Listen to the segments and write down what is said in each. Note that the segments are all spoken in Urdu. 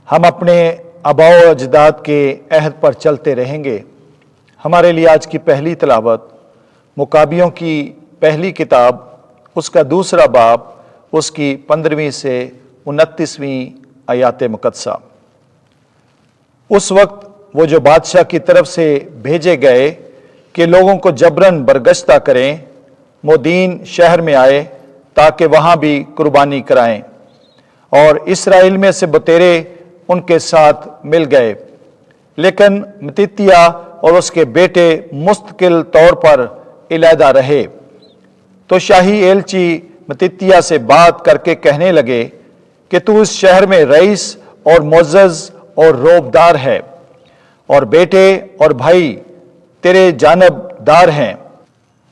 ہم اپنے آباء و اجداد کے عہد پر چلتے رہیں گے۔ ہمارے لیے آج کی پہلی تلاوت مکابیوں کی پہلی کتاب، اس کا دوسرا باب، اس کی 15ویں سے 29ویں آیات مقدسہ۔ اس وقت وہ جو بادشاہ کی طرف سے بھیجے گئے کہ لوگوں کو جبراً برگشتہ کریں، مودین شہر میں آئے تاکہ وہاں بھی قربانی کرائیں، اور اسرائیل میں سے بتیرے ان کے ساتھ مل گئے، لیکن متتیہ اور اس کے بیٹے مستقل طور پر علیحدہ رہے۔ تو شاہی ایلچی متتیہ سے بات کر کے کہنے لگے کہ تو اس شہر میں رئیس اور معزز اور روبدار ہے، اور بیٹے اور بھائی تیرے جانب دار ہیں،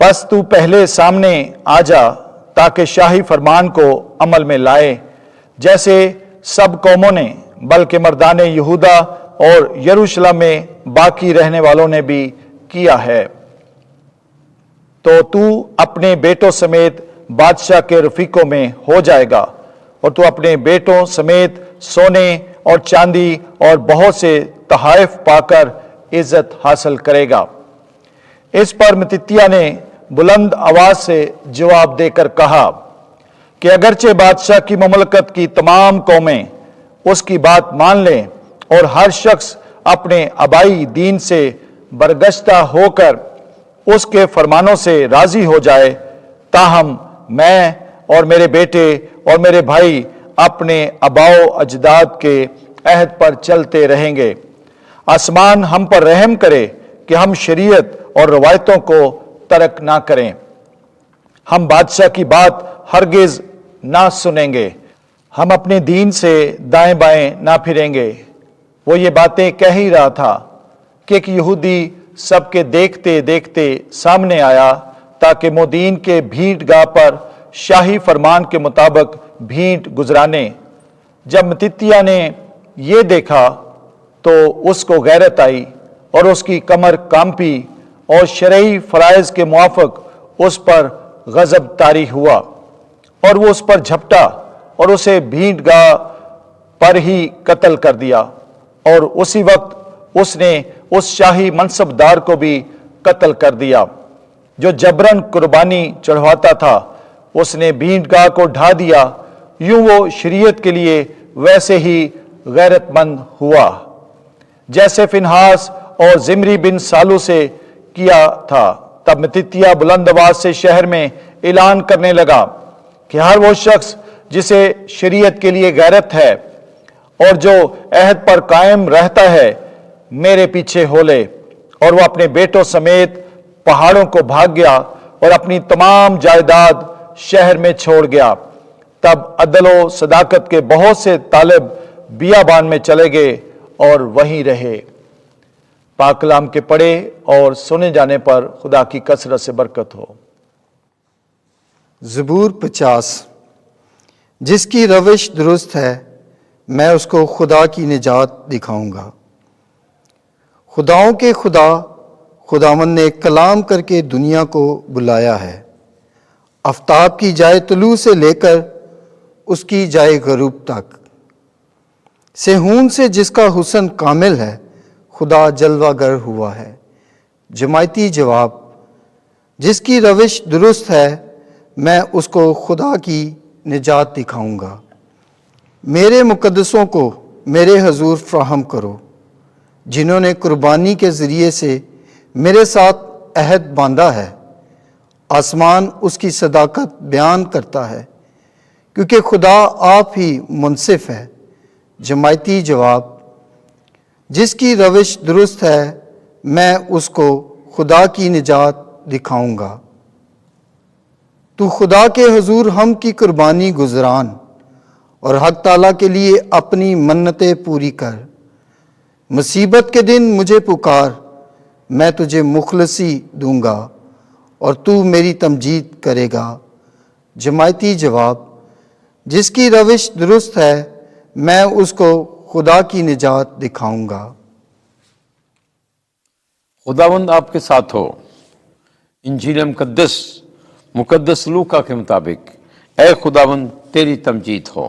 پس تو پہلے سامنے آ جا تاکہ شاہی فرمان کو عمل میں لائے، جیسے سب قوموں نے بلکہ مردان یہودا اور یروشلم میں باقی رہنے والوں نے بھی کیا ہے۔ تو اپنے بیٹوں سمیت بادشاہ کے رفیقوں میں ہو جائے گا، اور تو اپنے بیٹوں سمیت سونے اور چاندی اور بہت سے تحائف پا کر عزت حاصل کرے گا۔ اس پر متتیہ نے بلند آواز سے جواب دے کر کہا کہ اگرچہ بادشاہ کی مملکت کی تمام قومیں اس کی بات مان لیں اور ہر شخص اپنے آبائی دین سے برگشتہ ہو کر اس کے فرمانوں سے راضی ہو جائے، تاہم میں اور میرے بیٹے اور میرے بھائی اپنے آباء و اجداد کے عہد پر چلتے رہیں گے۔ آسمان ہم پر رحم کرے کہ ہم شریعت اور روایتوں کو ترک نہ کریں۔ ہم بادشاہ کی بات ہرگز نہ سنیں گے، ہم اپنے دین سے دائیں بائیں نہ پھریں گے۔ وہ یہ باتیں کہہ ہی رہا تھا کہ ایک یہودی سب کے دیکھتے دیکھتے سامنے آیا تاکہ مودین کے بھیٹ گاہ پر شاہی فرمان کے مطابق بھیٹ گزرانے۔ جب متتیہ نے یہ دیکھا تو اس کو غیرت آئی اور اس کی کمر کانپی، اور شرعی فرائض کے موافق اس پر غضب طاری ہوا، اور وہ اس پر جھپٹا اور اسے بھیٹ گاہ پر ہی قتل کر دیا، اور اسی وقت اس نے اس شاہی منصب دار کو بھی قتل کر دیا جو جبراً قربانی چڑھواتا تھا۔ اس نے بھیٹ گاہ کو ڈھا دیا، یوں وہ شریعت کے لیے ویسے ہی غیرت مند ہوا جیسے فنہاس اور زمری بن سالو سے کیا تھا۔ تب متتیہ بلند آواز سے شہر میں اعلان کرنے لگا کہ ہر وہ شخص جسے شریعت کے لیے غیرت ہے اور جو عہد پر قائم رہتا ہے، میرے پیچھے ہو لے۔ اور وہ اپنے بیٹوں سمیت پہاڑوں کو بھاگ گیا اور اپنی تمام جائیداد شہر میں چھوڑ گیا۔ تب عدل و صداقت کے بہت سے طالب بیابان میں چلے گئے اور وہیں رہے۔ پاک کلام کے پڑھے اور سنے جانے پر خدا کی کثرت سے برکت ہو۔ زبور 50۔ جس کی روش درست ہے میں اس کو خدا کی نجات دکھاؤں گا۔ خداؤں کے خدا خداوند نے کلام کر کے دنیا کو بلایا ہے، آفتاب کی جائے طلوع سے لے کر اس کی جائے غروب تک۔ صہیون سے جس کا حسن کامل ہے خدا جلوہ گر ہوا ہے۔ جماعتی جواب: جس کی روش درست ہے میں اس کو خدا کی نجات دکھاؤں گا۔ میرے مقدسوں کو میرے حضور فراہم کرو، جنہوں نے قربانی کے ذریعے سے میرے ساتھ عہد باندھا ہے۔ آسمان اس کی صداقت بیان کرتا ہے، کیونکہ خدا آپ ہی منصف ہے۔ جماعتی جواب: جس کی روش درست ہے میں اس کو خدا کی نجات دکھاؤں گا۔ تو خدا کے حضور ہم کی قربانی گزران اور حق تعالیٰ کے لیے اپنی منتیں پوری کر۔ مصیبت کے دن مجھے پکار، میں تجھے مخلصی دوں گا اور تو میری تمجید کرے گا۔ جماعتی جواب: جس کی روش درست ہے میں اس کو خدا کی نجات دکھاؤں گا۔ خداوند آپ کے ساتھ ہو۔ انجیل مقدس لوکا کے مطابق اے خداوند تیری تمجید ہو۔